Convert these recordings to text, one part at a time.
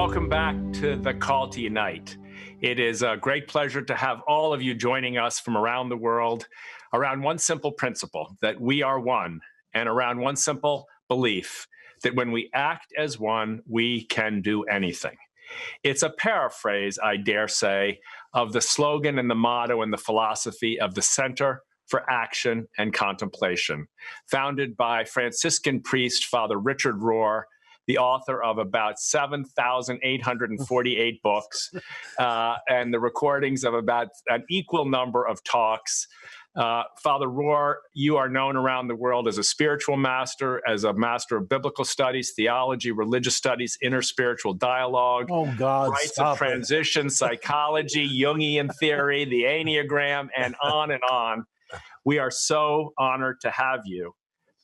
welcome back to the Call to Unite. It is a great pleasure to have all of you joining us from around the world around one simple principle, that we are one, and around one simple belief, that when we act as one, we can do anything. It's a paraphrase, I dare say, of the slogan and the motto and the philosophy of the Center for Action and Contemplation, founded by Franciscan priest Father Richard Rohr, the author of about 7,848 books and the recordings of about an equal number of talks. Father Rohr, you are known around the world as a spiritual master, as a master of biblical studies, theology, religious studies, interspiritual dialogue, rites of transition, psychology, Jungian theory, the Enneagram, and on and on. We are so honored to have you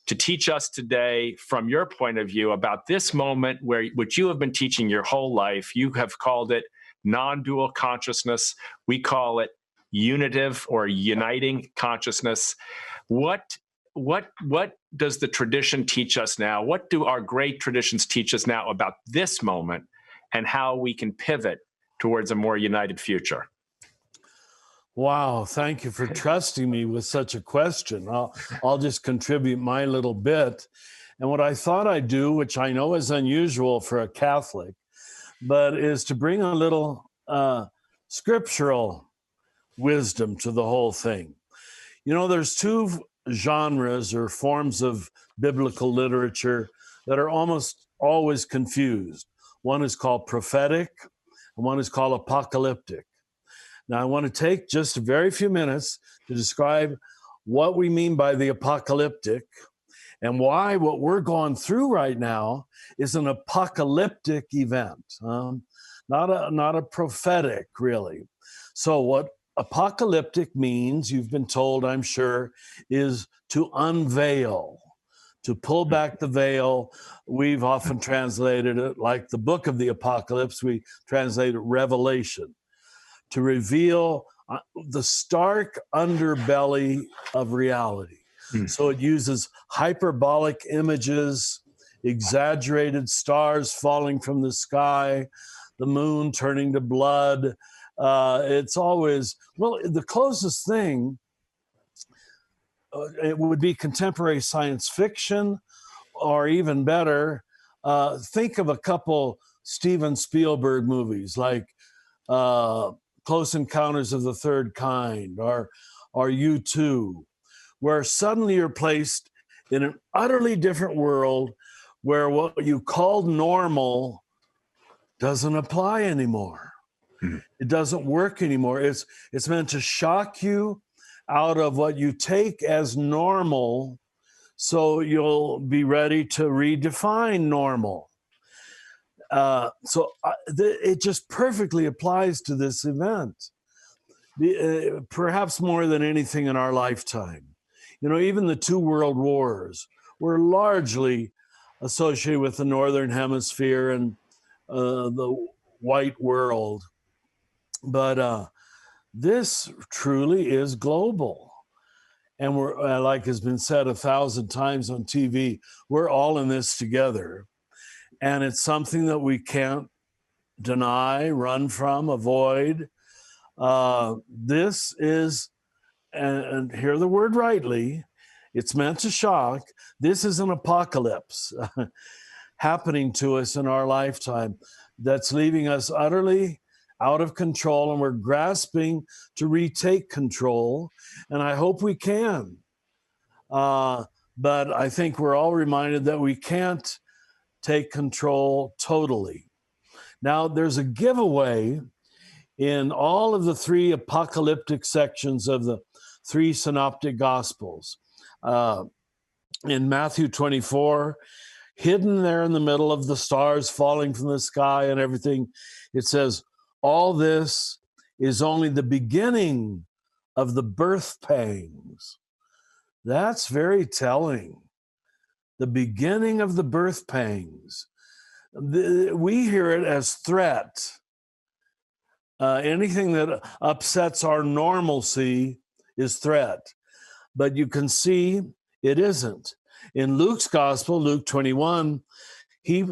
to teach us today from your point of view about this moment which you have been teaching your whole life. You have called it non-dual consciousness. We call it unitive or uniting consciousness. What does the tradition teach us now? What do our great traditions teach us now about this moment and how we can pivot towards a more united future? Wow, thank you for trusting me with such a question. I'll just contribute my little bit. And what I thought I'd do, which I know is unusual for a Catholic, but is to bring a little scriptural wisdom to the whole thing. You know, there's two genres or forms of biblical literature that are almost always confused. One is called prophetic, and one is called apocalyptic. Now, I want to take just a very few minutes to describe what we mean by the apocalyptic and why what we're going through right now is an apocalyptic event, not a prophetic, really. So what apocalyptic means, you've been told, I'm sure, is to unveil, to pull back the veil. We've often translated it like the book of the Apocalypse. We translate it Revelation, to reveal the stark underbelly of reality. So it uses hyperbolic images, exaggerated stars falling from the sky, the moon turning to blood. It's always, well, the closest thing, it would be contemporary science fiction, or even better, think of a couple Steven Spielberg movies like Close Encounters of the Third Kind, or U2, where suddenly you're placed in an utterly different world where what you called normal doesn't apply anymore. It doesn't work anymore. It's meant to shock you out of what you take as normal, so you'll be ready to redefine normal. It just perfectly applies to this event, perhaps more than anything in our lifetime. You know, even the two world wars were largely associated with the Northern Hemisphere and the white world. But this truly is global. And we're, like has been said 1,000 times on TV, we're all in this together. And it's something that we can't deny, run from, avoid. This is, and hear the word rightly, it's meant to shock. This is an apocalypse happening to us in our lifetime that's leaving us utterly out of control, and we're grasping to retake control. And I hope we can. But I think we're all reminded that we can't take control totally. Now, there's a giveaway in all of the three apocalyptic sections of the three synoptic gospels. In Matthew 24, hidden there in the middle of the stars falling from the sky and everything, it says, all this is only the beginning of the birth pangs. That's very telling. The beginning of the birth pangs. We hear it as threat. Anything that upsets our normalcy is threat. But you can see it isn't. In Luke's gospel, Luke 21, he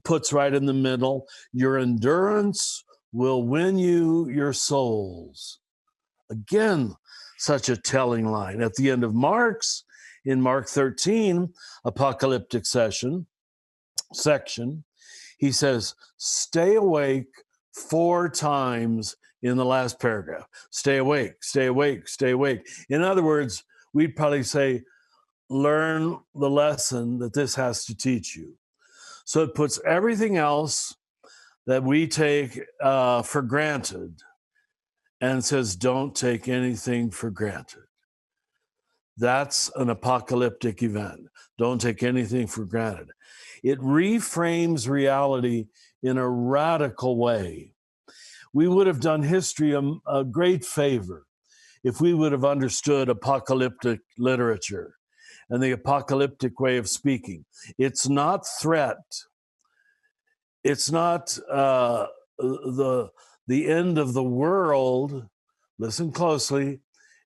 puts right in the middle, your endurance will win you your souls. Again, such a telling line. At the end of in Mark 13, apocalyptic section, he says, stay awake 4 times in the last paragraph. Stay awake, stay awake, stay awake. In other words, we'd probably say, learn the lesson that this has to teach you. So it puts everything else that we take for granted and says, don't take anything for granted. That's an apocalyptic event. Don't take anything for granted. It reframes reality in a radical way. We would have done history a great favor if we would have understood apocalyptic literature and the apocalyptic way of speaking. It's not threat. It's not the end of the world. Listen closely.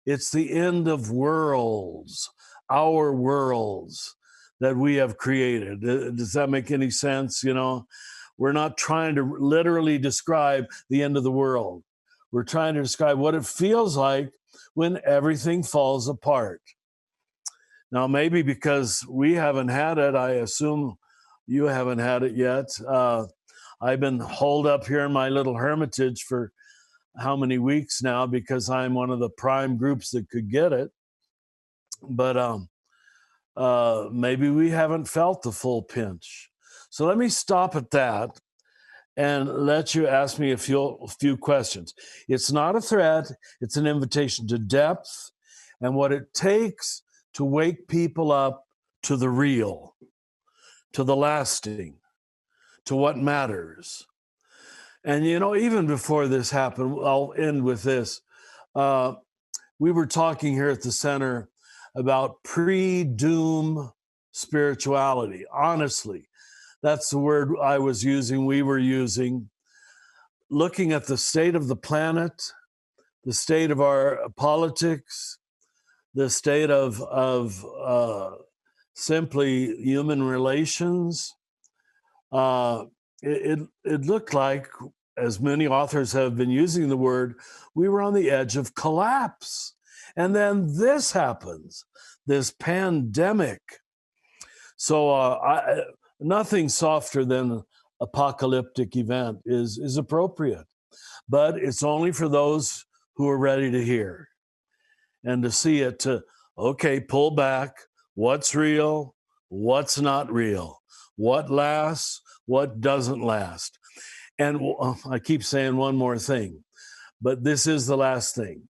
It's the end of worlds, our worlds that we have created. Does that make any sense? You know, we're not trying to literally describe the end of the world. We're trying to describe what it feels like when everything falls apart. Now, maybe because we haven't had it, I assume you haven't had it yet. I've been holed up here in my little hermitage for how many weeks now because I'm one of the prime groups that could get it. But maybe we haven't felt the full pinch. So let me stop at that and let you ask me a few questions. It's not a threat. It's an invitation to depth and what it takes to wake people up to the real, to the lasting, to what matters. And, you know, even before this happened, I'll end with this. We were talking here at the center about pre-doom spirituality. Honestly, that's the word I was using, we were using. Looking at the state of the planet, the state of our politics, the state of simply human relations, it looked like, as many authors have been using the word, we were on the edge of collapse. And then this happens, this pandemic. So nothing softer than apocalyptic event is appropriate, but it's only for those who are ready to hear and to see it, to, okay, pull back, what's real, what's not real, what lasts, what doesn't last. And I keep saying one more thing, but this is the last thing.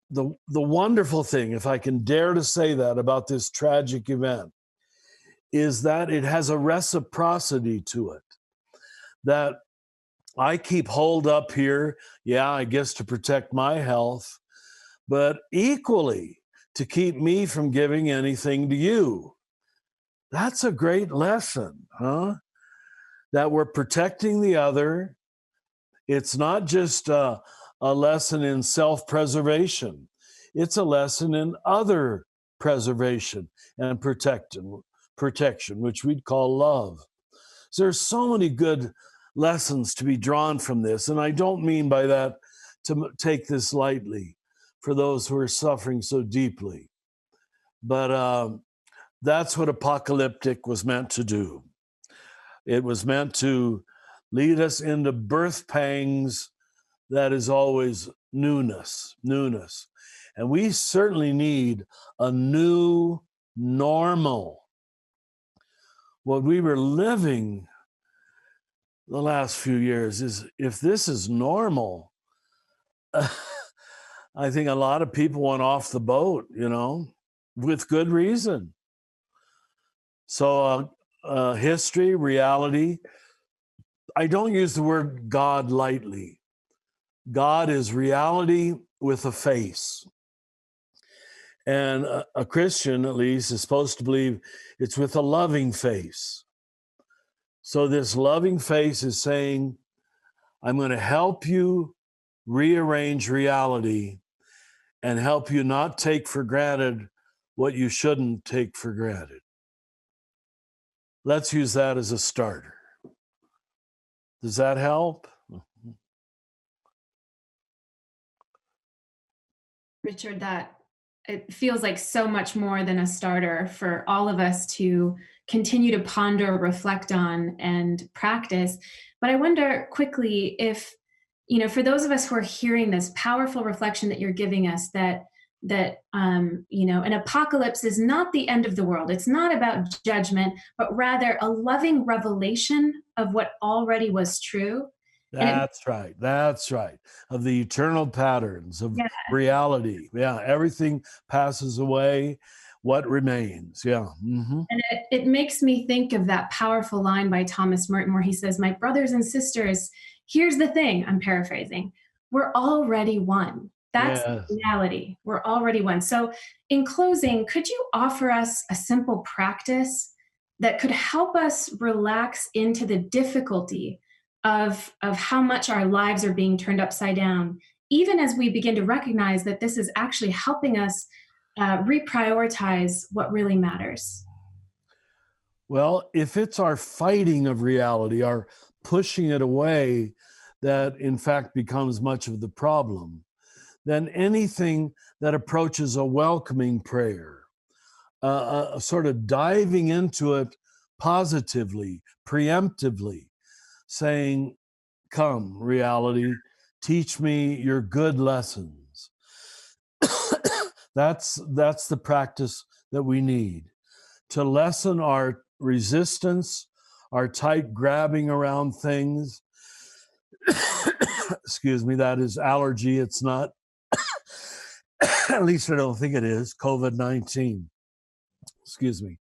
The wonderful thing, if I can dare to say that about this tragic event, is that it has a reciprocity to it. That I keep holed up here, yeah, I guess to protect my health, but equally to keep me from giving anything to you. That's a great lesson, huh? That we're protecting the other. It's not just a lesson in self-preservation. It's a lesson in other preservation and protection, which we'd call love. So there's so many good lessons to be drawn from this. And I don't mean by that to take this lightly for those who are suffering so deeply. But that's what apocalyptic was meant to do. It was meant to lead us into birth pangs that is always newness. And we certainly need a new normal. What we were living the last few years is, if this is normal, I think a lot of people went off the boat, you know, with good reason. So history, reality, I don't use the word God lightly. God is reality with a face. And a Christian, at least, is supposed to believe it's with a loving face. So this loving face is saying, I'm going to help you rearrange reality and help you not take for granted what you shouldn't take for granted. let's use that as a starter. Does that help? Richard, that it feels like so much more than a starter for all of us to continue to ponder, reflect on, and practice. But I wonder quickly if, for those of us who are hearing this powerful reflection that you're giving us, that an apocalypse is not the end of the world. It's not about judgment, but rather a loving revelation of what already was true. That's right. That's right. Of the eternal patterns of Yeah. reality. Yeah. Everything passes away. What remains? Yeah. Mm-hmm. And it makes me think of that powerful line by Thomas Merton where he says, "My brothers and sisters, here's the thing," I'm paraphrasing, "we're already one." That's Yes. the reality. We're already one. So in closing, could you offer us a simple practice that could help us relax into the difficulty of how much our lives are being turned upside down, even as we begin to recognize that this is actually helping us reprioritize what really matters? Well, if it's our fighting of reality, our pushing it away, that in fact becomes much of the problem, then anything that approaches a welcoming prayer, a sort of diving into it positively, preemptively, saying, "Come, reality, teach me your good lessons." That's the practice that we need to lessen our resistance, our tight grabbing around things. Excuse me, that is allergy. It's not, at least I don't think it is, COVID-19. Excuse me.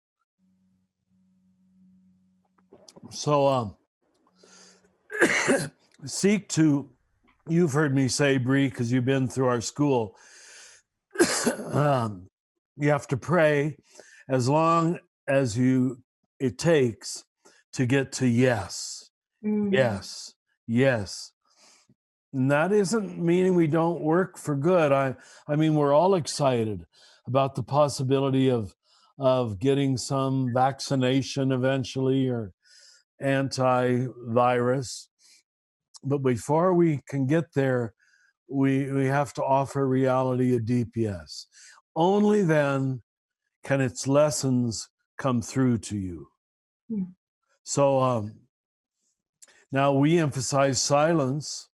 So seek to, you've heard me say, Bree, because you've been through our school, you have to pray as long as it takes to get to yes, yes, yes. And that isn't meaning we don't work for good. I mean, we're all excited about the possibility of getting some vaccination eventually or antivirus. But before we can get there, we have to offer reality a deep yes. Only then can its lessons come through to you. So now we emphasize silence,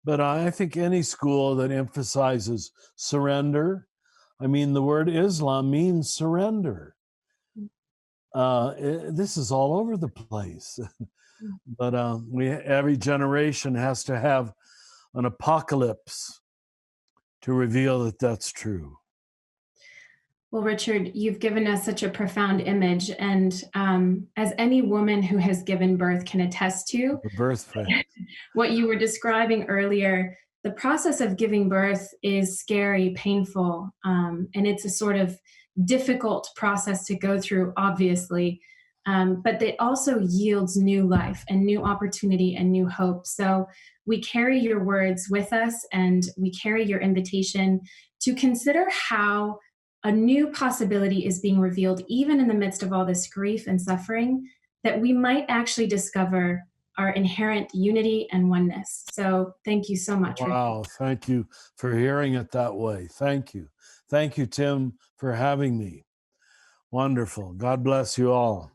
but I think any school that emphasizes surrender, I mean, the word Islam means surrender. This is all over the place. But every generation has to have an apocalypse to reveal that that's true. Well, Richard, you've given us such a profound image. And as any woman who has given birth can attest to, The birth pains. what you were describing earlier, the process of giving birth is scary, painful, and it's a sort of difficult process to go through, obviously. But it also yields new life and new opportunity and new hope. So we carry your words with us and we carry your invitation to consider how a new possibility is being revealed, even in the midst of all this grief and suffering, that we might actually discover our inherent unity and oneness. So thank you so much. Wow, thank you for hearing it that way. Thank you. Thank you, Tim, for having me. Wonderful. God bless you all.